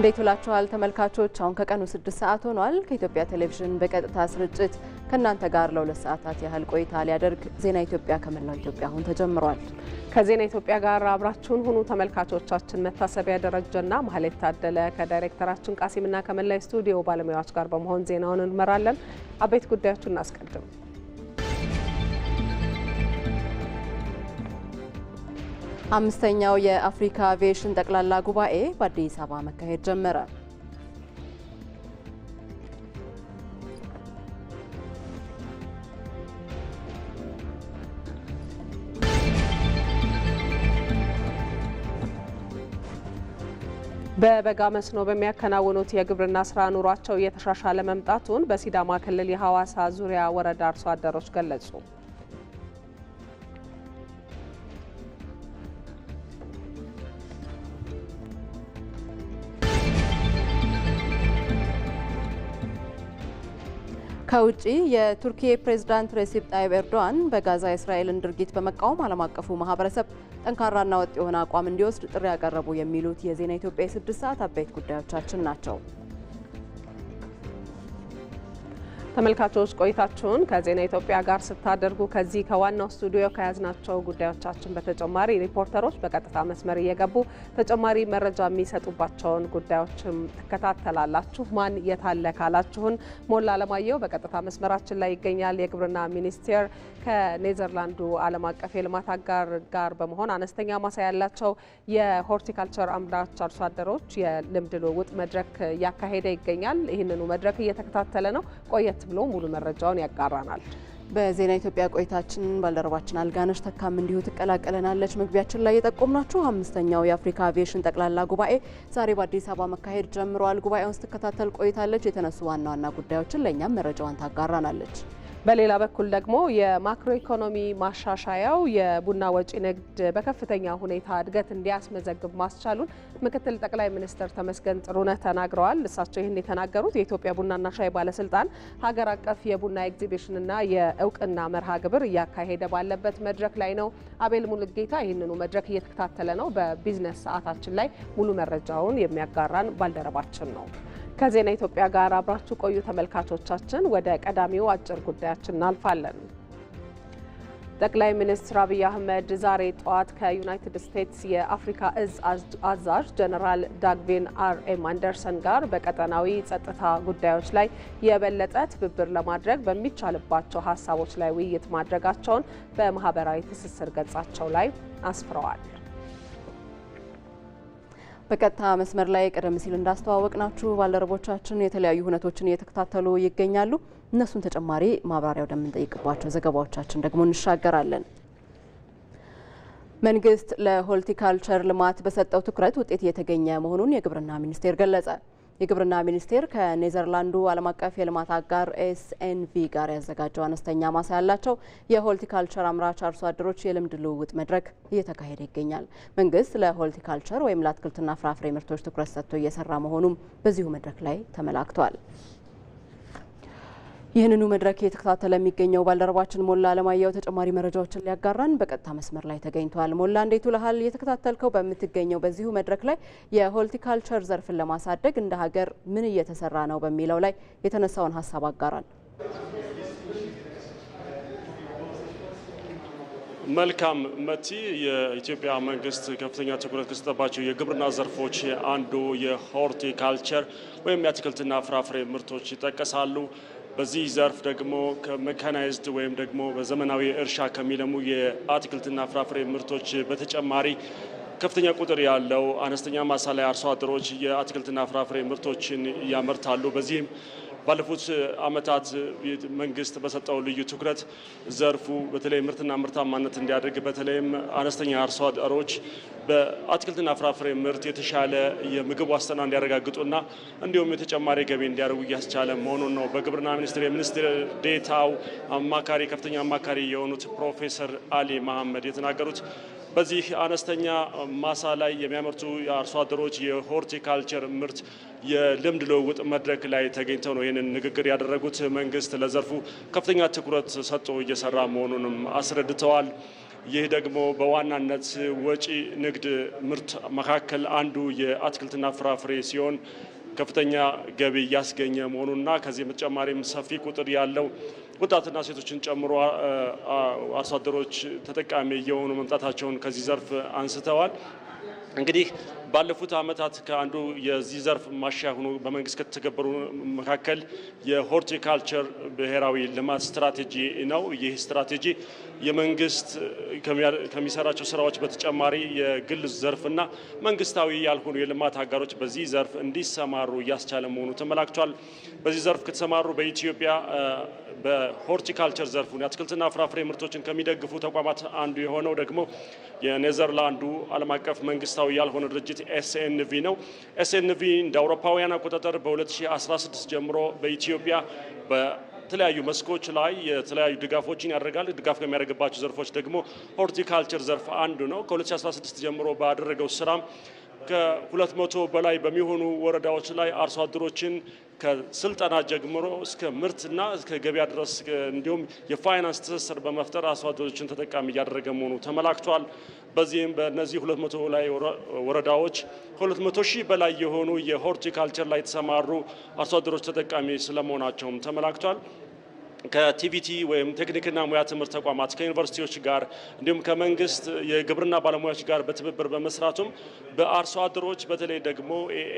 እንዴት ውላችኋል ተመልካቾች? አሁን ከቀኑ 6 ሰዓት ሆኗል። ከኢትዮጵያ ቴሌቪዥን በቀጥታ ስርጭት ከእናንተ ጋር ለ2 ሰዓታት ያህል ቆይታ ሊያደርግ ዜና ኢትዮጵያ ከመላው ኢትዮጵያ አሁን ተጀምሯል። ከዜና ኢትዮጵያ ጋር አብራችሁን ሁኑ ተመልካቾቻችን። መታሰቢያ ደረጀና ማህሌት ታደለ ከዳይሬክተራችን ቃሲምና ከመላው ስቱዲዮ ባለሙያዎች ጋር በመሆን ዜናውን እንመራለን። አበይት ጉዳዮችን እናስቀድም። አምስተኛው የአፍሪካ አቪዬሽን ጠቅላላ ጉባኤ በአዲስ አበባ መካሄድ ጀመረ። በበጋ መስኖ በሚያከናውኑት የግብርና ስራ ኑሯቸው እየተሻሻለ መምጣቱን በሲዳማ ክልል የሐዋሳ ዙሪያ ወረዳ አርሶ አደሮች ገለጹ። ከውጪ የቱርኪ ፕሬዝዳንት ሬሲፕ ጣይብ ኤርዶዋን በጋዛ የእስራኤልን ድርጊት በመቃወም ዓለም አቀፉ ማህበረሰብ ጠንካራና ወጥ የሆነ አቋም እንዲወስድ ጥሪ ያቀረቡ የሚሉት የዜና ኢትዮጵያ የ6 ሰዓት አበይት ጉዳዮቻችን ናቸው። ተመልካቾች ቆይታችሁን ከዜና ኢትዮጵያ ጋር ስታደርጉ ከዚህ ከዋናው ስቱዲዮ ከያዝናቸው ጉዳዮቻችን በተጨማሪ ሪፖርተሮች በቀጥታ መስመር እየገቡ ተጨማሪ መረጃ የሚሰጡባቸውን ጉዳዮችም ትከታተላላችሁ። ማን የታለ ካላችሁን ሞላ አለማየሁ በቀጥታ መስመራችን ላይ ይገኛል። የግብርና ሚኒስቴር ከኔዘርላንዱ ዓለም አቀፍ የልማት አጋር ጋር በመሆን አነስተኛ ማሳ ያላቸው የሆርቲካልቸር አምራች አርሶ አደሮች የልምድ ልውውጥ መድረክ እያካሄደ ይገኛል። ይህንኑ መድረክ እየተከታተለ ነው። ቆየት ብሎ ሙሉ መረጃውን ያጋራናል። በዜና ኢትዮጵያ ቆይታችን ባልደረባችን አልጋነሽ ተካም እንዲሁ ትቀላቀለናለች። መግቢያችን ላይ የጠቆምናችሁ አምስተኛው የአፍሪካ አቪዬሽን ጠቅላላ ጉባኤ ዛሬ በአዲስ አበባ መካሄድ ጀምሯል። ጉባኤውን ስትከታተል ቆይታለች። የተነሱ ዋና ዋና ጉዳዮችን ለእኛም መረጃዋን ታጋራናለች። በሌላ በኩል ደግሞ የማክሮ ኢኮኖሚ ማሻሻያው የቡና ወጪ ንግድ በከፍተኛ ሁኔታ እድገት እንዲያስመዘግብ ማስቻሉን ምክትል ጠቅላይ ሚኒስትር ተመስገን ጥሩነህ ተናግረዋል። እሳቸው ይህን የተናገሩት የኢትዮጵያ ቡናና ሻይ ባለስልጣን ሀገር አቀፍ የቡና ኤግዚቢሽንና የእውቅና መርሃ ግብር እያካሄደ ባለበት መድረክ ላይ ነው። አቤል ሙሉጌታ ይህንኑ መድረክ እየተከታተለ ነው። በቢዝነስ ሰዓታችን ላይ ሙሉ መረጃውን የሚያጋራን ባልደረባችን ነው። ከዜና ኢትዮጵያ ጋር አብራችሁ ቆዩ ተመልካቾቻችን። ወደ ቀዳሚው አጭር ጉዳያችን እናልፋለን። ጠቅላይ ሚኒስትር አብይ አህመድ ዛሬ ጠዋት ከዩናይትድ ስቴትስ የአፍሪካ እዝ አዛዥ ጀነራል ዳግቪን አርኤም አንደርሰን ጋር በቀጠናዊ ጸጥታ ጉዳዮች ላይ የበለጠ ትብብር ለማድረግ በሚቻልባቸው ሀሳቦች ላይ ውይይት ማድረጋቸውን በማህበራዊ ትስስር ገጻቸው ላይ አስፍረዋል። በቀጥታ መስመር ላይ ቀደም ሲል እንዳስተዋወቅናችሁ ባልደረቦቻችን የተለያዩ ሁነቶችን እየተከታተሉ ይገኛሉ። እነሱን ተጨማሪ ማብራሪያ ወደምንጠይቅባቸው ዘገባዎቻችን ደግሞ እንሻገራለን። መንግስት ለሆርቲካልቸር ልማት በሰጠው ትኩረት ውጤት እየተገኘ መሆኑን የግብርና ሚኒስቴር ገለጸ። የግብርና ሚኒስቴር ከኔዘርላንዱ ዓለም አቀፍ የልማት አጋር ኤስኤንቪ ጋር ያዘጋጀው አነስተኛ ማሳ ያላቸው የሆርቲካልቸር አምራች አርሶ አደሮች የልምድ ልውውጥ መድረክ እየተካሄደ ይገኛል። መንግስት ለሆርቲካልቸር ወይም ለአትክልትና ፍራፍሬ ምርቶች ትኩረት ሰጥቶ እየሰራ መሆኑም በዚሁ መድረክ ላይ ተመላክቷል። ይህንኑ መድረክ እየተከታተለ የሚገኘው ባልደረባችን ሞላ አለማየሁ ተጨማሪ መረጃዎችን ሊያጋራን በቀጥታ መስመር ላይ ተገኝቷል። ሞላ እንዴት ውለሃል? እየተከታተልከው በምትገኘው በዚሁ መድረክ ላይ የሆርቲካልቸር ዘርፍን ለማሳደግ እንደ ሀገር ምን እየተሰራ ነው በሚለው ላይ የተነሳውን ሀሳብ አጋራን። መልካም መቲ። የኢትዮጵያ መንግስት ከፍተኛ ትኩረት ከሰጠባቸው የግብርና ዘርፎች አንዱ የሆርቲካልቸር ወይም የአትክልትና ፍራፍሬ ምርቶች ይጠቀሳሉ። በዚህ ዘርፍ ደግሞ ከሜካናይዝድ ወይም ደግሞ በዘመናዊ እርሻ ከሚለሙ የአትክልትና ፍራፍሬ ምርቶች በተጨማሪ ከፍተኛ ቁጥር ያለው አነስተኛ ማሳ ላይ አርሶ አደሮች የአትክልትና ፍራፍሬ ምርቶችን ያመርታሉ። በዚህም ባለፉት ዓመታት መንግስት በሰጠው ልዩ ትኩረት ዘርፉ በተለይ ምርትና ምርታማነት እንዲያደርግ በተለይም አነስተኛ አርሶ አደሮች በአትክልትና ፍራፍሬ ምርት የተሻለ የምግብ ዋስትና እንዲያረጋግጡና እንዲሁም የተጨማሪ ገቢ እንዲያደርጉ እያስቻለ መሆኑን ነው በግብርና ሚኒስቴር የሚኒስትር ዴታው አማካሪ ከፍተኛ አማካሪ የሆኑት ፕሮፌሰር አሊ መሐመድ የተናገሩት። በዚህ አነስተኛ ማሳ ላይ የሚያመርቱ የአርሶ አደሮች የሆርቲካልቸር ምርት የልምድ ልውውጥ መድረክ ላይ ተገኝተው ነው ይህንን ንግግር ያደረጉት። መንግስት ለዘርፉ ከፍተኛ ትኩረት ሰጥቶ እየሰራ መሆኑንም አስረድተዋል። ይህ ደግሞ በዋናነት ወጪ ንግድ ምርት መካከል አንዱ የአትክልትና ፍራፍሬ ሲሆን ከፍተኛ ገቢ እያስገኘ መሆኑና ከዚህ በተጨማሪም ሰፊ ቁጥር ያለው ወጣትና ሴቶችን ጨምሮ አርሶ አደሮች ተጠቃሚ የሆኑ መምጣታቸውን ከዚህ ዘርፍ አንስተዋል። እንግዲህ ባለፉት ዓመታት ከአንዱ የዚህ ዘርፍ ማሻሻያ ሆኖ በመንግስት ከተገበሩ መካከል የሆርቲካልቸር ብሔራዊ ልማት ስትራቴጂ ነው። ይህ ስትራቴጂ የመንግስት ከሚሰራቸው ስራዎች በተጨማሪ የግል ዘርፍና መንግስታዊ ያልሆኑ የልማት አጋሮች በዚህ ዘርፍ እንዲሰማሩ እያስቻለ መሆኑ ተመላክቷል። በዚህ ዘርፍ ከተሰማሩ በኢትዮጵያ በሆርቲካልቸር ዘርፉ የአትክልትና ፍራፍሬ ምርቶችን ከሚደግፉ ተቋማት አንዱ የሆነው ደግሞ የኔዘርላንዱ ዓለም አቀፍ መንግስታዊ ያልሆነ ድርጅት ኤስኤንቪ ነው። ኤስኤንቪ እንደ አውሮፓውያን አቆጣጠር በ2016 ጀምሮ በኢትዮጵያ በተለያዩ መስኮች ላይ የተለያዩ ድጋፎችን ያደርጋል። ድጋፍ ከሚያደርግባቸው ዘርፎች ደግሞ ሆርቲካልቸር ዘርፍ አንዱ ነው። ከ2016 ጀምሮ ባደረገው ስራም ከ200 በላይ በሚሆኑ ወረዳዎች ላይ አርሶ አደሮችን ከስልጠና ጀምሮ እስከ ምርትና እስከ ገበያ ድረስ እንዲሁም የፋይናንስ ትስስር በመፍጠር አርሶ አደሮችን ተጠቃሚ እያደረገ መሆኑ ተመላክቷል። በዚህም በእነዚህ 200 ላይ ወረዳዎች ከ200 ሺህ በላይ የሆኑ የሆርቲካልቸር ላይ የተሰማሩ አርሶ አደሮች ተጠቃሚ ስለመሆናቸውም ተመላክቷል። ከቲቪቲ ወይም ቴክኒክና ሙያ ትምህርት ተቋማት ከዩኒቨርሲቲዎች ጋር እንዲሁም ከመንግስት የግብርና ባለሙያዎች ጋር በትብብር በመስራቱም በአርሶ አደሮች በተለይ ደግሞ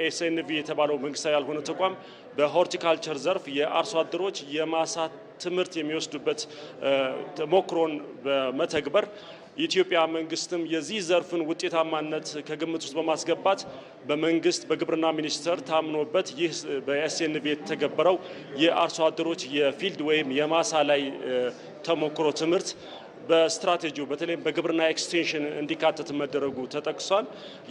ኤስኤንቪ የተባለው መንግስታዊ ያልሆነ ተቋም በሆርቲካልቸር ዘርፍ የአርሶ አደሮች የማሳ ትምህርት የሚወስዱበት ተሞክሮን በመተግበር የኢትዮጵያ መንግስትም የዚህ ዘርፍን ውጤታማነት ከግምት ውስጥ በማስገባት በመንግስት በግብርና ሚኒስቴር ታምኖበት ይህ በኤስኤንቪ የተገበረው የአርሶ አደሮች የፊልድ ወይም የማሳ ላይ ተሞክሮ ትምህርት በስትራቴጂው በተለይም በግብርና ኤክስቴንሽን እንዲካተት መደረጉ ተጠቅሷል።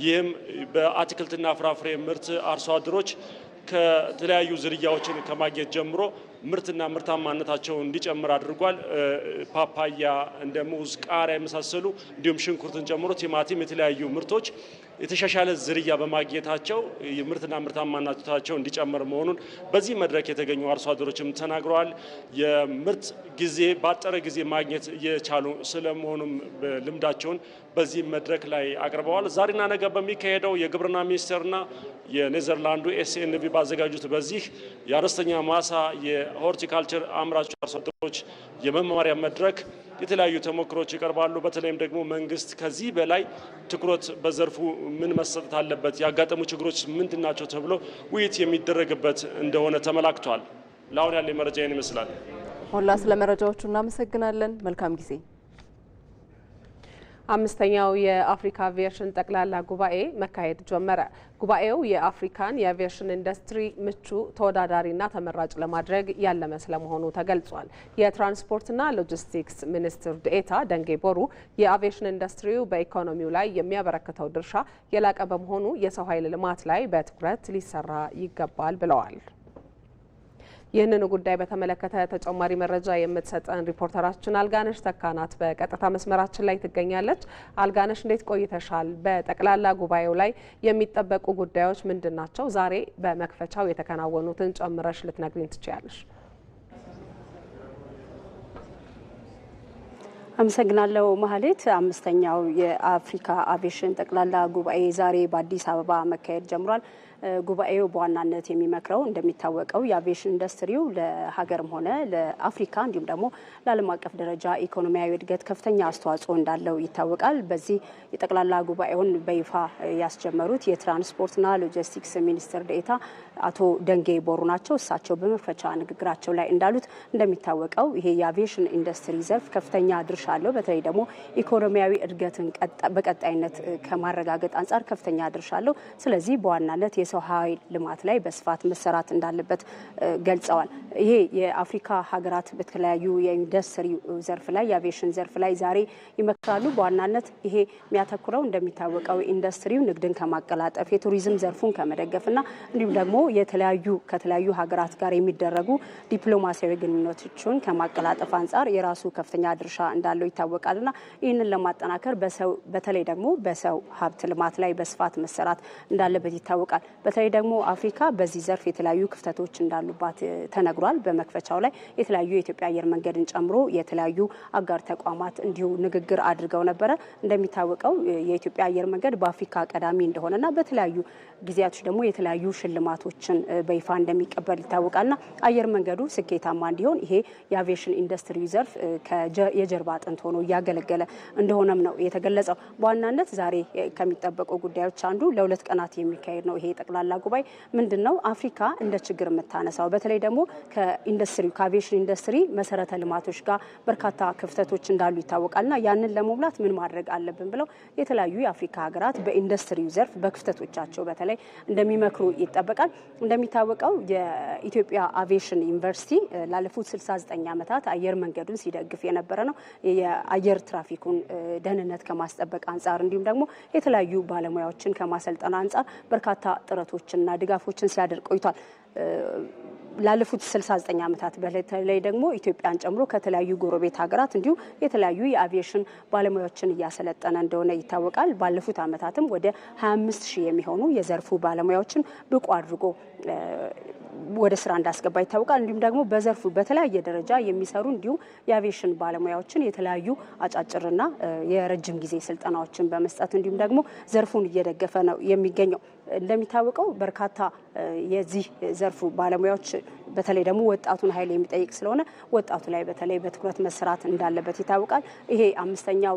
ይህም በአትክልትና ፍራፍሬ ምርት አርሶ አደሮች ከተለያዩ ዝርያዎችን ከማግኘት ጀምሮ ምርትና ምርታማነታቸው እንዲጨምር አድርጓል። ፓፓያ፣ እንደ ሙዝ፣ ቃሪያ የመሳሰሉ እንዲሁም ሽንኩርትን ጨምሮ ቲማቲም፣ የተለያዩ ምርቶች የተሻሻለ ዝርያ በማግኘታቸው ምርትና ምርታማነታቸው እንዲጨምር መሆኑን በዚህ መድረክ የተገኙ አርሶ አደሮችም ተናግረዋል። የምርት ጊዜ ባጠረ ጊዜ ማግኘት እየቻሉ ስለመሆኑም ልምዳቸውን በዚህ መድረክ ላይ አቅርበዋል። ዛሬና ነገ በሚካሄደው የግብርና ሚኒስቴርና የኔዘርላንዱ ኤስኤንቪ ባዘጋጁት በዚህ የአነስተኛ ማሳ የሆርቲካልቸር አምራች አርሶ አደሮች የመማሪያ መድረክ የተለያዩ ተሞክሮች ይቀርባሉ። በተለይም ደግሞ መንግስት ከዚህ በላይ ትኩረት በዘርፉ ምን መሰጠት አለበት፣ ያጋጠሙ ችግሮች ምንድናቸው ተብሎ ውይይት የሚደረግበት እንደሆነ ተመላክቷል። ለአሁን ያለ መረጃ ይህን ይመስላል። ሞላ፣ ስለ መረጃዎቹ እናመሰግናለን። መልካም ጊዜ። አምስተኛው የአፍሪካ አቪዬሽን ጠቅላላ ጉባኤ መካሄድ ጀመረ። ጉባኤው የአፍሪካን የአቪዬሽን ኢንዱስትሪ ምቹ ተወዳዳሪና ተመራጭ ለማድረግ ያለመ ስለመሆኑ ተገልጿል። የትራንስፖርትና ሎጂስቲክስ ሚኒስትር ዴኤታ ደንጌ ቦሩ የአቪዬሽን ኢንዱስትሪው በኢኮኖሚው ላይ የሚያበረክተው ድርሻ የላቀ በመሆኑ የሰው ኃይል ልማት ላይ በትኩረት ሊሰራ ይገባል ብለዋል። ይህንኑ ጉዳይ በተመለከተ ተጨማሪ መረጃ የምትሰጠን ሪፖርተራችን አልጋነሽ ተካናት በቀጥታ መስመራችን ላይ ትገኛለች። አልጋነሽ፣ እንዴት ቆይተሻል? በጠቅላላ ጉባኤው ላይ የሚጠበቁ ጉዳዮች ምንድን ናቸው? ዛሬ በመክፈቻው የተከናወኑትን ጨምረሽ ልትነግሪን ትችያለሽ? አመሰግናለሁ ማህሌት። አምስተኛው የአፍሪካ አቪዬሽን ጠቅላላ ጉባኤ ዛሬ በአዲስ አበባ መካሄድ ጀምሯል። ጉባኤው በዋናነት የሚመክረው እንደሚታወቀው የአቪዬሽን ኢንዱስትሪው ለሀገርም ሆነ ለአፍሪካ እንዲሁም ደግሞ ለዓለም አቀፍ ደረጃ ኢኮኖሚያዊ እድገት ከፍተኛ አስተዋጽኦ እንዳለው ይታወቃል። በዚህ የጠቅላላ ጉባኤውን በይፋ ያስጀመሩት የትራንስፖርትና ሎጂስቲክስ ሚኒስትር ዴኤታ አቶ ደንጌ ቦሩ ናቸው። እሳቸው በመክፈቻ ንግግራቸው ላይ እንዳሉት እንደሚታወቀው ይሄ የአቪዬሽን ኢንዱስትሪ ዘርፍ ከፍተኛ ድርሻ አለው። በተለይ ደግሞ ኢኮኖሚያዊ እድገትን በቀጣይነት ከማረጋገጥ አንጻር ከፍተኛ ድርሻ አለው። ስለዚህ በዋናነት የሰው ኃይል ልማት ላይ በስፋት መሰራት እንዳለበት ገልጸዋል። ይሄ የአፍሪካ ሀገራት በተለያዩ የኢንዱስትሪ ዘርፍ ላይ የአቪዬሽን ዘርፍ ላይ ዛሬ ይመክራሉ። በዋናነት ይሄ የሚያተኩረው እንደሚታወቀው ኢንዱስትሪው ንግድን ከማቀላጠፍ የቱሪዝም ዘርፉን ከመደገፍና እንዲሁም ደግሞ ከተለያዩ ሀገራት ጋር የሚደረጉ ዲፕሎማሲያዊ ግንኙነቶችን ከማቀላጠፍ አንጻር የራሱ ከፍተኛ ድርሻ እንዳለው ይታወቃልና ይህንን ለማጠናከር በተለይ ደግሞ በሰው ሀብት ልማት ላይ በስፋት መሰራት እንዳለበት ይታወቃል። በተለይ ደግሞ አፍሪካ በዚህ ዘርፍ የተለያዩ ክፍተቶች እንዳሉባት ተነግሯል። በመክፈቻው ላይ የተለያዩ የኢትዮጵያ አየር መንገድን ጨምሮ የተለያዩ አጋር ተቋማት እንዲሁ ንግግር አድርገው ነበረ። እንደሚታወቀው የኢትዮጵያ አየር መንገድ በአፍሪካ ቀዳሚ እንደሆነና በተለያዩ ጊዜያቶች ደግሞ የተለያዩ ሽልማቶችን በይፋ እንደሚቀበል ይታወቃልና አየር መንገዱ ስኬታማ እንዲሆን ይሄ የአቪዬሽን ኢንዱስትሪ ዘርፍ የጀርባ አጥንት ሆኖ እያገለገለ እንደሆነም ነው የተገለጸው። በዋናነት ዛሬ ከሚጠበቁ ጉዳዮች አንዱ ለ2 ቀናት የሚካሄድ ነው። ይሄ ጠቅላላ ጉባኤ ምንድነው አፍሪካ እንደ ችግር የምታነሳው በተለይ ደግሞ ከአቪዬሽን ኢንዱስትሪ መሰረተ ልማቶች ጋር በርካታ ክፍተቶች እንዳሉ ይታወቃልና ያንን ለመሙላት ምን ማድረግ አለብን ብለው የተለያዩ የአፍሪካ ሀገራት በኢንዱስትሪው ዘርፍ በክፍተቶቻቸው በተለይ እንደሚመክሩ ይጠበቃል። እንደሚታወቀው የኢትዮጵያ አቪዬሽን ዩኒቨርሲቲ ላለፉት 69 ዓመታት አየር መንገዱን ሲደግፍ የነበረ ነው። የአየር ትራፊኩን ደህንነት ከማስጠበቅ አንጻር እንዲሁም ደግሞ የተለያዩ ባለሙያዎችን ከማሰልጠን አንጻር በርካታ ጥረቶችንና ድጋፎችን ሲያደርግ ቆይቷል። ላለፉት 69 ዓመታት በተለይ ደግሞ ኢትዮጵያን ጨምሮ ከተለያዩ ጎረቤት ሀገራት እንዲሁም የተለያዩ የአቪዬሽን ባለሙያዎችን እያሰለጠነ እንደሆነ ይታወቃል። ባለፉት ዓመታትም ወደ 25,000 የሚሆኑ የዘርፉ ባለሙያዎችን ብቁ አድርጎ ወደ ስራ እንዳስገባ ይታወቃል። እንዲሁም ደግሞ በዘርፉ በተለያየ ደረጃ የሚሰሩ እንዲሁም የአቪዬሽን ባለሙያዎችን የተለያዩ አጫጭርና የረጅም ጊዜ ስልጠናዎችን በመስጠት እንዲሁም ደግሞ ዘርፉን እየደገፈ ነው የሚገኘው። እንደሚታወቀው በርካታ የዚህ ዘርፉ ባለሙያዎች በተለይ ደግሞ ወጣቱን ኃይል የሚጠይቅ ስለሆነ ወጣቱ ላይ በተለይ በትኩረት መስራት እንዳለበት ይታወቃል። ይሄ 5ኛው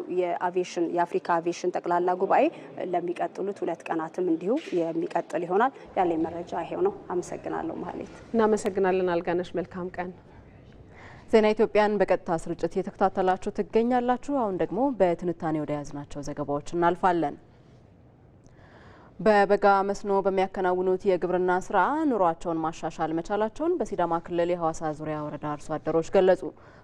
የአፍሪካ አቪዬሽን ጠቅላላ ጉባኤ ለሚቀጥሉት 2 ቀናትም እንዲሁ የሚቀጥል ይሆናል። ያለኝ መረጃ ይሄው ነው። አመሰግናለሁ ማህሌት። እናመሰግናለን አልጋነሽ። መልካም ቀን። ዜና ኢትዮጵያን በቀጥታ ስርጭት እየተከታተላችሁ ትገኛላችሁ። አሁን ደግሞ በትንታኔ ወደ ያዝናቸው ዘገባዎች እናልፋለን። በበጋ መስኖ በሚያከናውኑት የግብርና ስራ ኑሯቸውን ማሻሻል መቻላቸውን በሲዳማ ክልል የሐዋሳ ዙሪያ ወረዳ አርሶ አደሮች ገለጹ።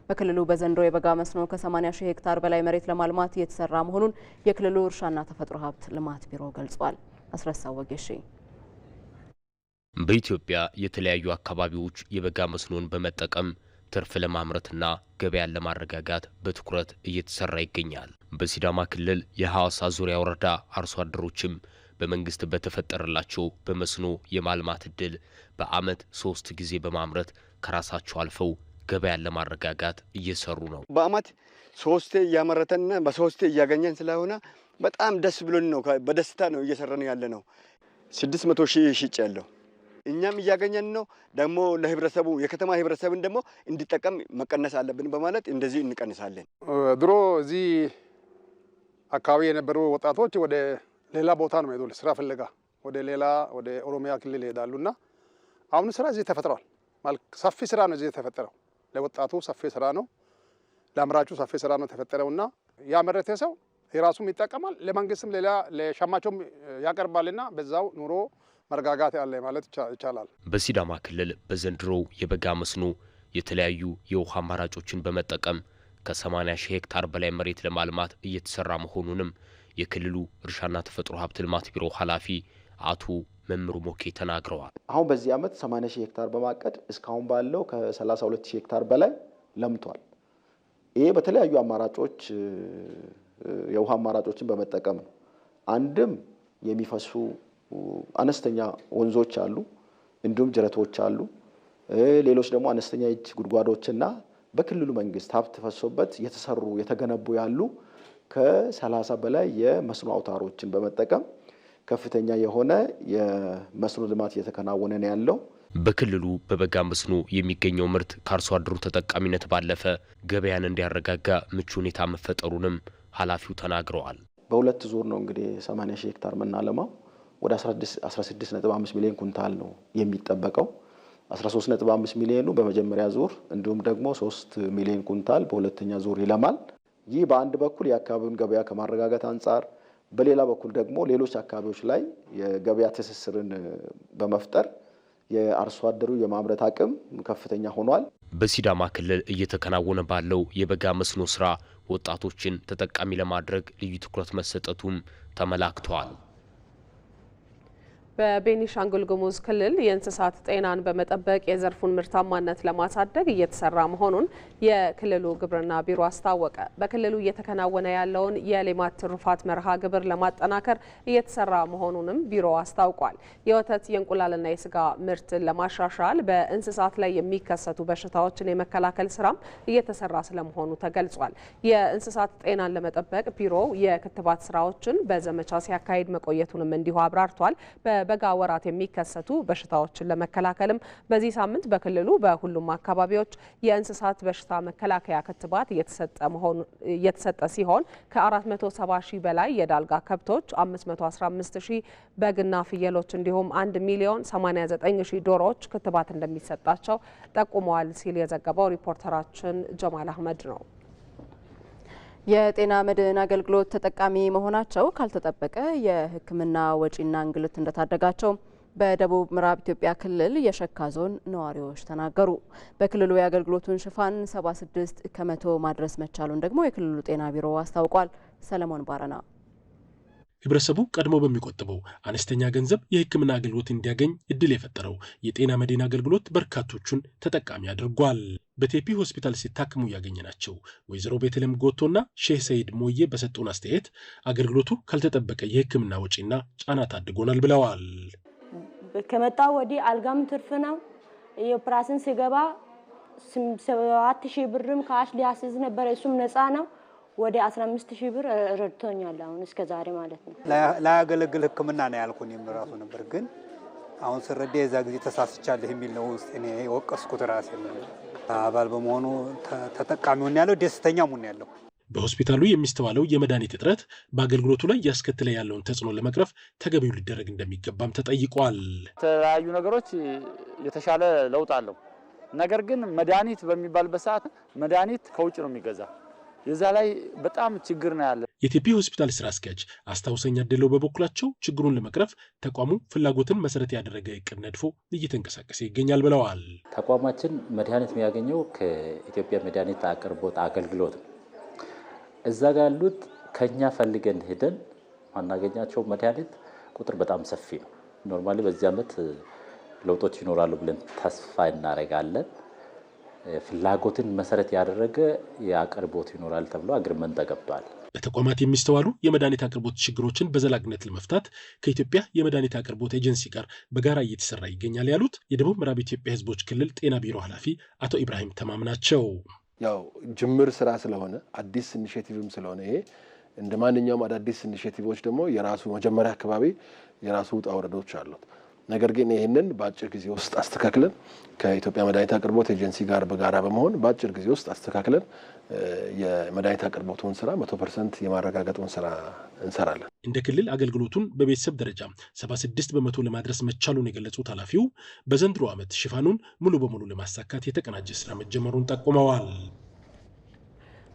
በክልሉ በዘንድሮ የበጋ መስኖ ከ80,000 ሄክታር በላይ መሬት ለማልማት እየተሰራ መሆኑን የክልሉ እርሻና ተፈጥሮ ሀብት ልማት ቢሮ ገልጿል። አስረሳው ወጌሼ በኢትዮጵያ የተለያዩ አካባቢዎች የበጋ መስኖን በመጠቀም ትርፍ ለማምረትና ገበያን ለማረጋጋት በትኩረት እየተሰራ ይገኛል። በሲዳማ ክልል የሐዋሳ ዙሪያ ወረዳ አርሶ አደሮችም በመንግስት በተፈጠረላቸው በመስኖ የማልማት እድል በአመት 3 ጊዜ በማምረት ከራሳቸው አልፈው ገበያን ለማረጋጋት እየሰሩ ነው። በአመት 3 እያመረተን በ3 እያገኘን ስለሆነ በጣም ደስ ብሎን ነው፣ በደስታ ነው እየሰራን ያለ ነው። 600,000 ሽጭ ያለው እኛም እያገኘን ነው። ደግሞ ለህብረተሰቡ የከተማ ህብረተሰብን ደግሞ እንዲጠቀም መቀነስ አለብን በማለት እንደዚህ እንቀንሳለን። ድሮ እዚህ አካባቢ የነበሩ ወጣቶች ወደ ሌላ ቦታ ነው የሄዱ ስራ ፍለጋ ወደ ኦሮሚያ ክልል ይሄዳሉና አሁን ስራ እዚህ ተፈጥሯል። ሰፊ ስራ ነው እዚህ የተፈጠረው። ለወጣቱ ሰፊ ስራ ነው፣ ለአምራቹ ሰፊ ስራ ነው ተፈጠረውና ያመረተ ሰው የራሱም ይጠቀማል፣ ለመንግስትም ሌላ ለሸማቾም ያቀርባልና በዛው ኑሮ መረጋጋት ያለ ማለት ይቻላል። በሲዳማ ክልል በዘንድሮው የበጋ መስኖ የተለያዩ የውሃ አማራጮችን በመጠቀም ከ80,000 ሄክታር በላይ መሬት ለማልማት እየተሰራ መሆኑንም የክልሉ እርሻና ተፈጥሮ ሀብት ልማት ቢሮ ኃላፊ አቶ መምሩ ሞኬ ተናግረዋል። አሁን በዚህ ዓመት 80,000 ሄክታር በማቀድ እስካሁን ባለው ከ32,000 ሄክታር በላይ ለምቷል። ይሄ በተለያዩ አማራጮች የውሃ አማራጮችን በመጠቀም ነው። አንድም የሚፈሱ አነስተኛ ወንዞች አሉ፣ እንዲሁም ጅረቶች አሉ። ሌሎች ደግሞ አነስተኛ የእጅ ጉድጓዶችና በክልሉ መንግስት ሀብት ፈሶበት የተገነቡ ያሉ ከ30 በላይ የመስኖ አውታሮችን በመጠቀም ከፍተኛ የሆነ የመስኖ ልማት እየተከናወነ ነው ያለው። በክልሉ በበጋ መስኖ የሚገኘው ምርት ከአርሶ አደሩ ተጠቃሚነት ባለፈ ገበያን እንዲያረጋጋ ምቹ ሁኔታ መፈጠሩንም ኃላፊው ተናግረዋል። በሁለት ዙር ነው እንግዲህ 80,000 ሄክታር መናለማው ወደ 16.5 ሚሊዮን ኩንታል ነው የሚጠበቀው። 13.5 ሚሊዮኑ በመጀመሪያ ዙር እንዲሁም ደግሞ 3 ሚሊዮን ኩንታል በሁለተኛ ዙር ይለማል። ይህ በአንድ በኩል የአካባቢውን ገበያ ከማረጋጋት አንጻር፣ በሌላ በኩል ደግሞ ሌሎች አካባቢዎች ላይ የገበያ ትስስርን በመፍጠር የአርሶ አደሩ የማምረት አቅም ከፍተኛ ሆኗል። በሲዳማ ክልል እየተከናወነ ባለው የበጋ መስኖ ስራ ወጣቶችን ተጠቃሚ ለማድረግ ልዩ ትኩረት መሰጠቱም ተመላክቷል። በቤኒሻንጉል ጉሙዝ ክልል የእንስሳት ጤናን በመጠበቅ የዘርፉን ምርታማነት ለማሳደግ እየተሰራ መሆኑን የክልሉ ግብርና ቢሮ አስታወቀ። በክልሉ እየተከናወነ ያለውን የሌማት ትሩፋት መርሃ ግብር ለማጠናከር እየተሰራ መሆኑንም ቢሮ አስታውቋል። የወተት የእንቁላልና የስጋ ምርትን ለማሻሻል በእንስሳት ላይ የሚከሰቱ በሽታዎችን የመከላከል ስራም እየተሰራ ስለመሆኑ ተገልጿል። የእንስሳት ጤናን ለመጠበቅ ቢሮው የክትባት ስራዎችን በዘመቻ ሲያካሂድ መቆየቱንም እንዲሁ አብራርቷል። በበጋ ወራት የሚከሰቱ በሽታዎችን ለመከላከልም በዚህ ሳምንት በክልሉ በሁሉም አካባቢዎች የእንስሳት በሽታ መከላከያ ክትባት እየተሰጠ ሲሆን ከ470 ሺህ በላይ የዳልጋ ከብቶች፣ 515 ሺህ በግና ፍየሎች እንዲሁም 1,089,000 ዶሮዎች ክትባት እንደሚሰጣቸው ጠቁመዋል ሲል የዘገበው ሪፖርተራችን ጀማል አህመድ ነው። የጤና መድን አገልግሎት ተጠቃሚ መሆናቸው ካልተጠበቀ የሕክምና ወጪና እንግልት እንደታደጋቸው በደቡብ ምዕራብ ኢትዮጵያ ክልል የሸካ ዞን ነዋሪዎች ተናገሩ። በክልሉ የአገልግሎቱን ሽፋን 76 ከመቶ ማድረስ መቻሉን ደግሞ የክልሉ ጤና ቢሮ አስታውቋል። ሰለሞን ባረና ህብረተሰቡ ቀድሞ በሚቆጥበው አነስተኛ ገንዘብ የህክምና አገልግሎት እንዲያገኝ እድል የፈጠረው የጤና መድን አገልግሎት በርካቶቹን ተጠቃሚ አድርጓል። በቴፒ ሆስፒታል ሲታክሙ ያገኘናቸው ወይዘሮ ቤተልሔም ጎቶና ሼህ ሰይድ ሞዬ በሰጡን አስተያየት አገልግሎቱ ካልተጠበቀ የህክምና ወጪና ጫና ታድጎናል ብለዋል። ከመጣ ወዲህ አልጋም ትርፍ ነው። የኦፕራሽን ሲገባ 7000 ብርም ካሽ ሊያስይዝ ነበር፣ እሱም ነፃ ነው። ወደ 15000 ብር ረድቶኛል አሁን እስከ ዛሬ ማለት ነው። ላያገለግል ህክምና ነው ያልኩኝ የምራሱ ነበር፣ ግን አሁን ስረዳ የዛ ጊዜ ተሳስቻለሁ የሚል ነው ውስጥ እኔ ወቀስኩት ራሴ ነው። አባል በመሆኑ ተጠቃሚውን ያለው ደስተኛም ሆነ ያለው። በሆስፒታሉ የሚስተዋለው የመድኃኒት እጥረት በአገልግሎቱ ላይ ያስከተለ ያለውን ተጽዕኖ ለመቅረፍ ተገቢው ሊደረግ እንደሚገባም ተጠይቋል። የተለያዩ ነገሮች የተሻለ ለውጥ አለው። ነገር ግን መድኃኒት በሚባልበት ሰዓት መድኃኒት ከውጭ ነው የሚገዛ። የዛ ላይ በጣም ችግር ነው ያለ። የቴፒ ሆስፒታል ስራ አስኪያጅ አስታውሰኛ ደለው በበኩላቸው ችግሩን ለመቅረፍ ተቋሙ ፍላጎትን መሰረት ያደረገ እቅድ ነድፎ እየተንቀሳቀሰ ይገኛል ብለዋል። ተቋማችን መድኃኒት የሚያገኘው ከኢትዮጵያ መድኃኒት አቅርቦት አገልግሎት ነው። እዛ ጋር ያሉት ከኛ ፈልገን ሄደን ማናገኛቸው መድኃኒት ቁጥር በጣም ሰፊ ነው። ኖርማሊ በዚህ ዓመት ለውጦች ይኖራሉ ብለን ተስፋ እናደርጋለን። ፍላጎትን መሰረት ያደረገ የአቅርቦት ይኖራል ተብሎ አግሪመንት ተገብቷል። በተቋማት የሚስተዋሉ የመድኃኒት አቅርቦት ችግሮችን በዘላቂነት ለመፍታት ከኢትዮጵያ የመድኃኒት አቅርቦት ኤጀንሲ ጋር በጋራ እየተሰራ ይገኛል ያሉት የደቡብ ምዕራብ ኢትዮጵያ ሕዝቦች ክልል ጤና ቢሮ ኃላፊ አቶ ኢብራሂም ተማም ናቸው። ያው ጅምር ስራ ስለሆነ አዲስ ኢኒሼቲቭም ስለሆነ ይሄ እንደ ማንኛውም አዳዲስ ኢኒሼቲቮች ደግሞ የራሱ መጀመሪያ አካባቢ የራሱ ውጣ ወረዶች አሉት። ነገር ግን ይህንን በአጭር ጊዜ ውስጥ አስተካክለን ከኢትዮጵያ መድኃኒት አቅርቦት ኤጀንሲ ጋር በጋራ በመሆን በአጭር ጊዜ ውስጥ አስተካክለን የመድኃኒት አቅርቦቱን ስራ 100% የማረጋገጡን ስራ እንሰራለን። እንደ ክልል አገልግሎቱን በቤተሰብ ደረጃ 76 በመቶ ለማድረስ መቻሉን የገለጹት ኃላፊው በዘንድሮ ዓመት ሽፋኑን ሙሉ በሙሉ ለማሳካት የተቀናጀ ስራ መጀመሩን ጠቁመዋል።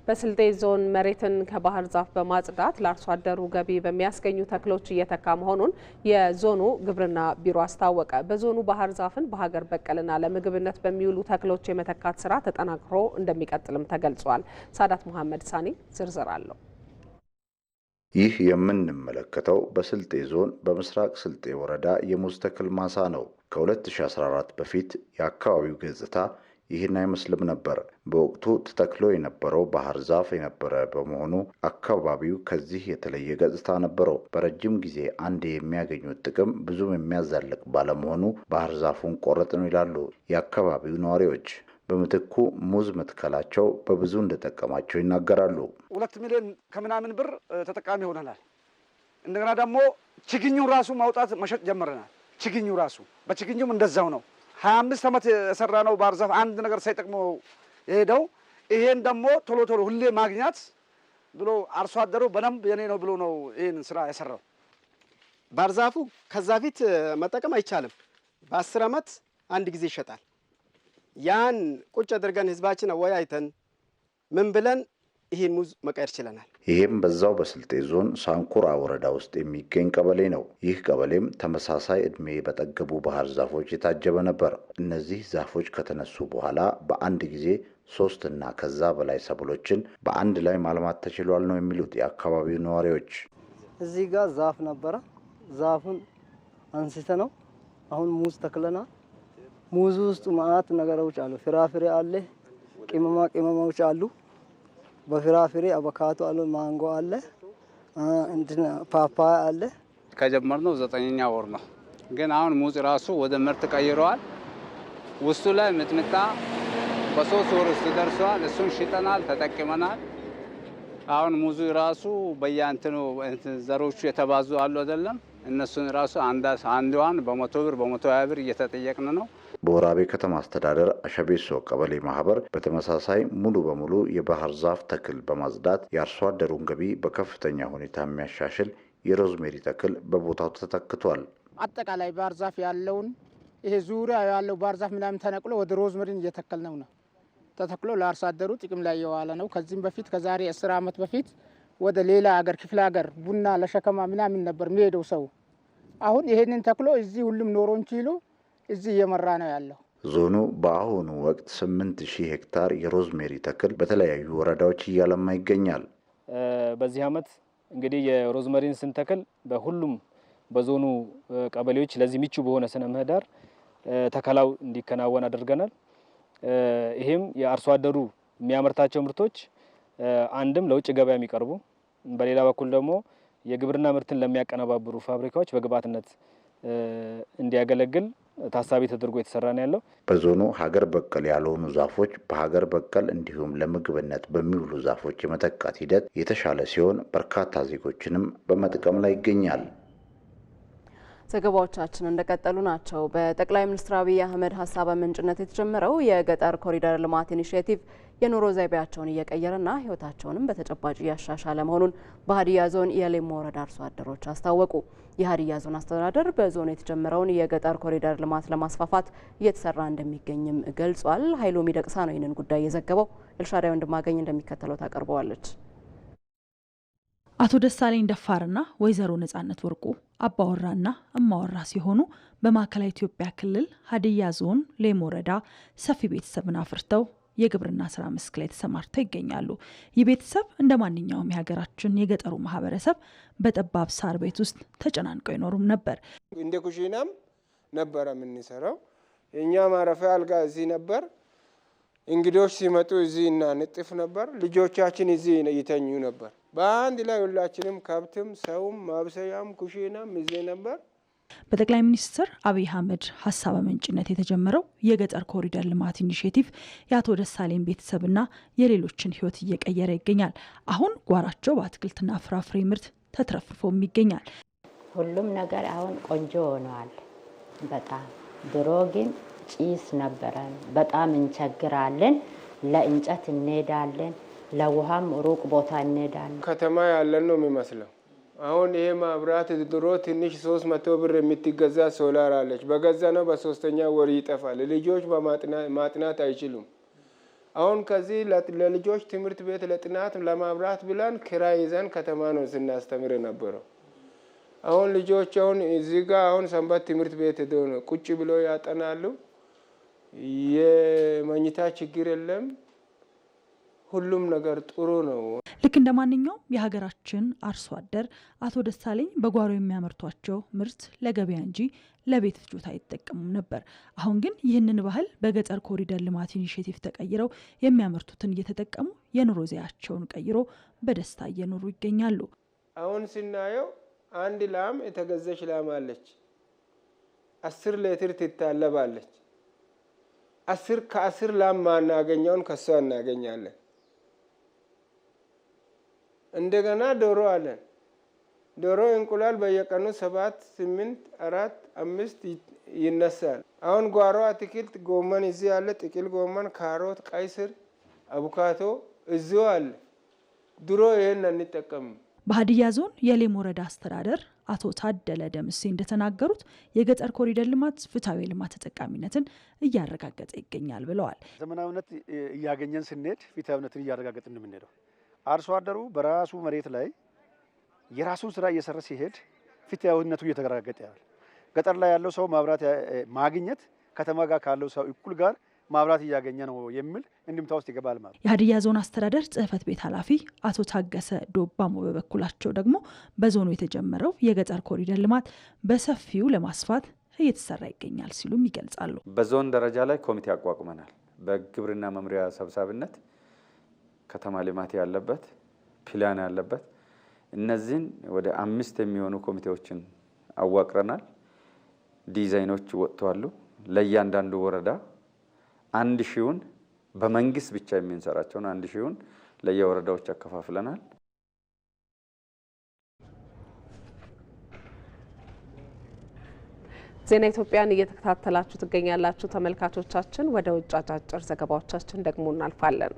በስልጤ ዞን መሬትን ከባህር ዛፍ በማጽዳት ለአርሶ አደሩ ገቢ በሚያስገኙ ተክሎች እየተካ መሆኑን የዞኑ ግብርና ቢሮ አስታወቀ። በዞኑ ባህር ዛፍን በሀገር በቀልና ለምግብነት በሚውሉ ተክሎች የመተካት ስራ ተጠናክሮ እንደሚቀጥልም ተገልጿል። ሳዳት መሐመድ ሳኒ ዝርዝር አለው። ይህ የምንመለከተው በስልጤ ዞን በምስራቅ ስልጤ ወረዳ የሙዝ ተክል ማሳ ነው። ከ2014 በፊት የአካባቢው ገጽታ ይህን አይመስልም ነበር። በወቅቱ ተተክሎ የነበረው ባህር ዛፍ የነበረ በመሆኑ አካባቢው ከዚህ የተለየ ገጽታ ነበረው። በረጅም ጊዜ አንድ የሚያገኙት ጥቅም ብዙም የሚያዛልቅ ባለመሆኑ ባህር ዛፉን ቆረጥ ነው ይላሉ የአካባቢው ነዋሪዎች። በምትኩ ሙዝ መትከላቸው በብዙ እንደጠቀማቸው ይናገራሉ። 2 ሚሊዮን ከምናምን ብር ተጠቃሚ ሆነናል። እንደገና ደግሞ ችግኙ ራሱ ማውጣት መሸጥ ጀምረናል። ችግኙ ራሱ በችግኙም እንደዛው ነው። 25 ዓመት የሰራ ነው ባህር ዛፍ አንድ ነገር ሳይጠቅመው የሄደው። ይሄን ደግሞ ቶሎ ቶሎ ሁሌ ማግኛት ብሎ አርሶ አደሩ በደንብ የኔ ነው ብሎ ነው ይሄን ስራ የሰራው። ባህር ዛፉ ከዛ ፊት መጠቀም አይቻልም። በ10 ዓመት አንድ ጊዜ ይሸጣል። ያን ቁጭ አድርገን ህዝባችን አወያይተን ምን ብለን ይሄን ሙዝ መቀየር ችለናል። ይሄም በዛው በስልጤ ዞን ሳንኩራ ወረዳ ውስጥ የሚገኝ ቀበሌ ነው። ይህ ቀበሌም ተመሳሳይ እድሜ በጠገቡ ባህር ዛፎች የታጀበ ነበር። እነዚህ ዛፎች ከተነሱ በኋላ በአንድ ጊዜ 3 እና ከዛ በላይ ሰብሎችን በአንድ ላይ ማልማት ተችሏል ነው የሚሉት የአካባቢው ነዋሪዎች። እዚህ ጋር ዛፍ ነበረ። ዛፉን አንስተ ነው አሁን ሙዝ ተክለናል። ሙዝ ውስጥ ማአት ነገሮች አሉ። ፍራፍሬ አለ፣ ቅመሞች አሉ። በፍራፍሬ አቮካዶ አለ፣ ማንጎ አለ፣ እንትን ፓፓያ አለ። ከጀመርነው 9ኛ ወር ነው። ግን አሁን ሙዝ ራሱ ወደ ምርት ቀይረዋል። ውስጡ ላይ ሚጥሚጣ በ3 ወር ውስጥ ደርሷል። እሱን ሽጠናል፣ ተጠቅመናል። አሁን ሙዙ ራሱ በየአንትኑ ዘሮቹ የተባዙ አሉ አይደለም። እነሱን ራሱ አንዷን በ100 ብር በ120 ብር እየተጠየቅን ነው። በወራቤ ከተማ አስተዳደር አሸቤሶ ቀበሌ ማህበር በተመሳሳይ ሙሉ በሙሉ የባህር ዛፍ ተክል በማጽዳት የአርሶ አደሩን ገቢ በከፍተኛ ሁኔታ የሚያሻሽል የሮዝሜሪ ተክል በቦታው ተተክቷል። አጠቃላይ ባህር ዛፍ ያለውን ይሄ ዙሪያ ያለው ባህር ዛፍ ምናምን ተነቅሎ ወደ ሮዝሜሪን እየተከልነው ነው። ተተክሎ ለአርሶ አደሩ ጥቅም ላይ የዋለ ነው። ከዚህም በፊት ከዛሬ 10 ዓመት በፊት ወደ ሌላ ሀገር ክፍለ ሀገር ቡና ለሸከማ ምናምን ነበር የሚሄደው ሰው። አሁን ይሄንን ተክሎ እዚህ ሁሉም ኖሮን ችሎ እዚህ እየመራ ነው ያለው። ዞኑ በአሁኑ ወቅት 8000 ሄክታር የሮዝሜሪ ተክል በተለያዩ ወረዳዎች እያለማ ይገኛል። በዚህ ዓመት እንግዲህ የሮዝሜሪን ስንተክል በሁሉም በዞኑ ቀበሌዎች ለዚህ ምቹ በሆነ ስነ ምህዳር ተከላው እንዲከናወን አድርገናል። ይሄም የአርሶ አደሩ የሚያመርታቸው ምርቶች አንድም ለውጭ ገበያ የሚቀርቡ፣ በሌላ በኩል ደግሞ የግብርና ምርትን ለሚያቀነባብሩ ፋብሪካዎች በግብዓትነት እንዲያገለግል ታሳቢ ተደርጎ የተሰራ ነው ያለው። በዞኑ ሀገር በቀል ያልሆኑ ዛፎች በሀገር በቀል እንዲሁም ለምግብነት በሚውሉ ዛፎች የመተካት ሂደት የተሻለ ሲሆን በርካታ ዜጎችንም በመጥቀም ላይ ይገኛል። ዘገባዎቻችን እንደቀጠሉ ናቸው። በጠቅላይ ሚኒስትር አብይ አህመድ ሀሳብ ምንጭነት የተጀመረው የገጠር ኮሪደር ልማት ኢኒሼቲቭ የኑሮ ዘይቤያቸውን እየቀየረና ሕይወታቸውንም በተጨባጭ እያሻሻለ መሆኑን በሀዲያ ዞን የሌሞ ወረዳ አርሶ አደሮች አስታወቁ። የሀዲያ ዞን አስተዳደር በዞኑ የተጀመረውን የገጠር ኮሪደር ልማት ለማስፋፋት እየተሰራ እንደሚገኝም ገልጿል። ኃይሉ ሚደቅሳ ነው ይህንን ጉዳይ የዘገበው። ኤልሻዳይ ወንድማገኝ እንደሚከተለው ታቀርበዋለች። አቶ ደሳለኝ ደፋርና ወይዘሮ ነጻነት ወርቁ አባወራና እማወራ ሲሆኑ በማዕከላዊ ኢትዮጵያ ክልል ሀዲያ ዞን ሌሞ ወረዳ ሰፊ ቤተሰብን አፍርተው የግብርና ስራ መስክ ላይ ተሰማርተው ይገኛሉ። ይህ ቤተሰብ እንደ ማንኛውም የሀገራችን የገጠሩ ማህበረሰብ በጠባብ ሳር ቤት ውስጥ ተጨናንቀው ይኖሩም ነበር። እንደ ኩሽናም ነበረ የምንሰራው። የእኛ ማረፊያ አልጋ እዚህ ነበር። እንግዶች ሲመጡ እዚህ እናንጥፍ ነበር። ልጆቻችን እዚህ ይተኙ ነበር። በአንድ ላይ ሁላችንም ከብትም ሰውም ማብሰያም ኩሽናም እዚህ ነበር። በጠቅላይ ሚኒስትር አብይ አህመድ ሀሳብ አመንጭነት የተጀመረው የገጠር ኮሪደር ልማት ኢኒሼቲቭ የአቶ ደሳለኝ ቤተሰብና የሌሎችን ሕይወት እየቀየረ ይገኛል። አሁን ጓራቸው በአትክልትና ፍራፍሬ ምርት ተትረፍርፎም ይገኛል። ሁሉም ነገር አሁን ቆንጆ ሆነዋል። በጣም ድሮ ግን ጭስ ነበረን። በጣም እንቸግራለን። ለእንጨት እንሄዳለን፣ ለውሃም ሩቅ ቦታ እንሄዳለን። ከተማ ያለን ነው የሚመስለው። አሁን ይሄ ማብራት ድሮ ትንሽ 300 ብር የምትገዛ ሶላር አለች። በገዛ ነው በ3ኛ ወር ይጠፋል። ልጆች ማጥናት አይችሉም። አሁን ከዚህ ለልጆች ትምህርት ቤት ለጥናት ለማብራት ብለን ኪራይ ይዘን ከተማ ነው ስናስተምር ነበረው። አሁን ልጆች አሁን እዚህ ጋር አሁን ሰንበት ትምህርት ቤት ሄደው ነው ቁጭ ብሎ ያጠናሉ። የመኝታ ችግር የለም። ሁሉም ነገር ጥሩ ነው። ልክ እንደ ማንኛውም የሀገራችን አርሶ አደር አቶ ደሳለኝ በጓሮ የሚያመርቷቸው ምርት ለገበያ እንጂ ለቤት ፍጆታ አይጠቀሙም ነበር። አሁን ግን ይህንን ባህል በገጠር ኮሪደር ልማት ኢኒሼቲቭ ተቀይረው የሚያመርቱትን እየተጠቀሙ የኑሮ ዘያቸውን ቀይሮ በደስታ እየኖሩ ይገኛሉ። አሁን ስናየው አንድ ላም የተገዘች ላም አለች። 10 ሊትር ትታለባለች። ከ10 ላም ማናገኘውን ከሷ እናገኛለን። እንደገና ዶሮ አለን። ዶሮ እንቁላል በየቀኑ 7፣ 8፣ 4፣ 5 ይነሳል። አሁን ጓሮ አትክልት ጎመን እዚህ አለ። ጥቅል ጎመን፣ ካሮት፣ ቀይ ስር፣ አቡካቶ እዚሁ አለ። ድሮ ይሄን አንጠቀምም። በሀዲያ ዞን የሌሞ ወረዳ አስተዳደር አቶ ታደለ ደምሴ እንደተናገሩት የገጠር ኮሪደር ልማት ፍትሐዊ ልማት ተጠቃሚነትን እያረጋገጠ ይገኛል ብለዋል። ዘመናዊነት እያገኘን ስንሄድ ፍትሐዊነትን እያረጋገጥን የምንሄደው አርሶ አደሩ በራሱ መሬት ላይ የራሱን ስራ እየሰራ ሲሄድ ፍትሐዊነቱ እየተረጋገጠ ያለ ገጠር ላይ ያለው ሰው ማብራት ማግኘት ከተማ ጋር ካለው ሰው እኩል ጋር ማብራት እያገኘ ነው የሚል እንድምታ ውስጥ ይገባል ማለት ነው። የሀዲያ ዞን አስተዳደር ጽሕፈት ቤት ኃላፊ አቶ ታገሰ ዶባሞ በበኩላቸው ደግሞ በዞኑ የተጀመረው የገጠር ኮሪደር ልማት በሰፊው ለማስፋት እየተሰራ ይገኛል ሲሉም ይገልጻሉ። በዞን ደረጃ ላይ ኮሚቴ አቋቁመናል። በግብርና መምሪያ ሰብሳቢነት ከተማ ልማት ያለበት ፕላን ያለበት እነዚህን ወደ 5 የሚሆኑ ኮሚቴዎችን አዋቅረናል። ዲዛይኖች ወጥተዋል። ለእያንዳንዱ ወረዳ 1000ን በመንግስት ብቻ የሚንሰራቸውን 1000ን ለየወረዳዎች አከፋፍለናል። ዜና ኢትዮጵያን እየተከታተላችሁ ትገኛላችሁ ተመልካቾቻችን። ወደ ውጭ አጫጭር ዘገባዎቻችን ደግሞ እናልፋለን።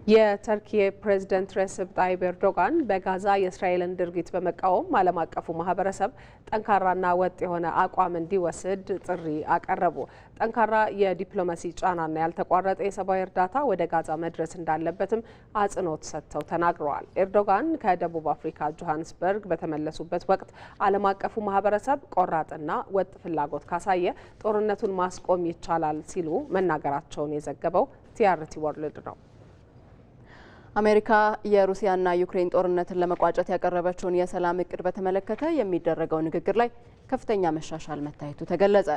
የተርኪ ፕሬዝዳንት ሬሰፕ ጣይብ ኤርዶጋን በጋዛ የእስራኤልን ድርጊት በመቃወም ዓለም አቀፉ ማህበረሰብ ጠንካራና ወጥ የሆነ አቋም እንዲወስድ ጥሪ አቀረቡ። ጠንካራ የዲፕሎማሲ ጫናና ያልተቋረጠ የሰብአዊ እርዳታ ወደ ጋዛ መድረስ እንዳለበትም አጽንኦት ሰጥተው ተናግረዋል። ኤርዶጋን ከደቡብ አፍሪካ ጆሃንስበርግ በተመለሱበት ወቅት ዓለም አቀፉ ማህበረሰብ ቆራጥና ወጥ ፍላጎት ካሳየ ጦርነቱን ማስቆም ይቻላል ሲሉ መናገራቸውን የዘገበው ቲአርቲ ወርልድ ነው። አሜሪካ የሩሲያና ዩክሬን ጦርነትን ለመቋጨት ያቀረበችውን የሰላም እቅድ በተመለከተ የሚደረገው ንግግር ላይ ከፍተኛ መሻሻል መታየቱ ተገለጸ።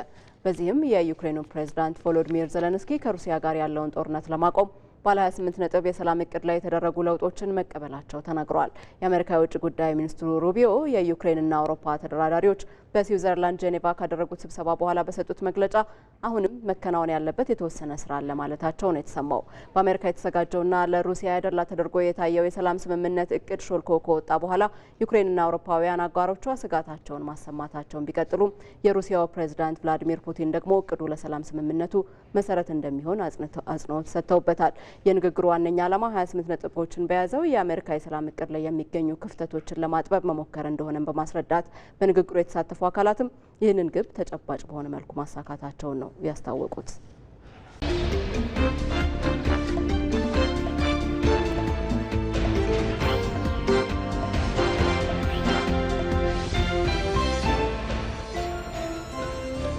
በዚህም የዩክሬኑ ፕሬዝዳንት ቮሎዲሚር ዘለንስኪ ከሩሲያ ጋር ያለውን ጦርነት ለማቆም ባለ 28 ነጥብ የሰላም እቅድ ላይ የተደረጉ ለውጦችን መቀበላቸው ተነግሯል። የአሜሪካ የውጭ ጉዳይ ሚኒስትሩ ሩቢዮ የዩክሬንና አውሮፓ ተደራዳሪዎች በስዊዘርላንድ ጄኔቫ ካደረጉት ስብሰባ በኋላ በሰጡት መግለጫ አሁንም መከናወን ያለበት የተወሰነ ስራ አለ ማለታቸው ነው የተሰማው። በአሜሪካ የተዘጋጀውና ለሩሲያ ያደላ ተደርጎ የታየው የሰላም ስምምነት እቅድ ሾልኮ ከወጣ በኋላ ዩክሬንና አውሮፓውያን አጋሮቿ ስጋታቸውን ማሰማታቸውን ቢቀጥሉም የሩሲያው ፕሬዝዳንት ቭላዲሚር ፑቲን ደግሞ እቅዱ ለሰላም ስምምነቱ መሰረት እንደሚሆን አጽንኦት ሰጥተውበታል። የንግግሩ ዋነኛ ዓላማ 28 ነጥቦችን በያዘው የአሜሪካ የሰላም እቅድ ላይ የሚገኙ ክፍተቶችን ለማጥበብ መሞከር እንደሆነም በማስረዳት በንግግሩ የተሳተፉ አካላትም ይህንን ግብ ተጨባጭ በሆነ መልኩ ማሳካታቸውን ነው ያስታወቁት።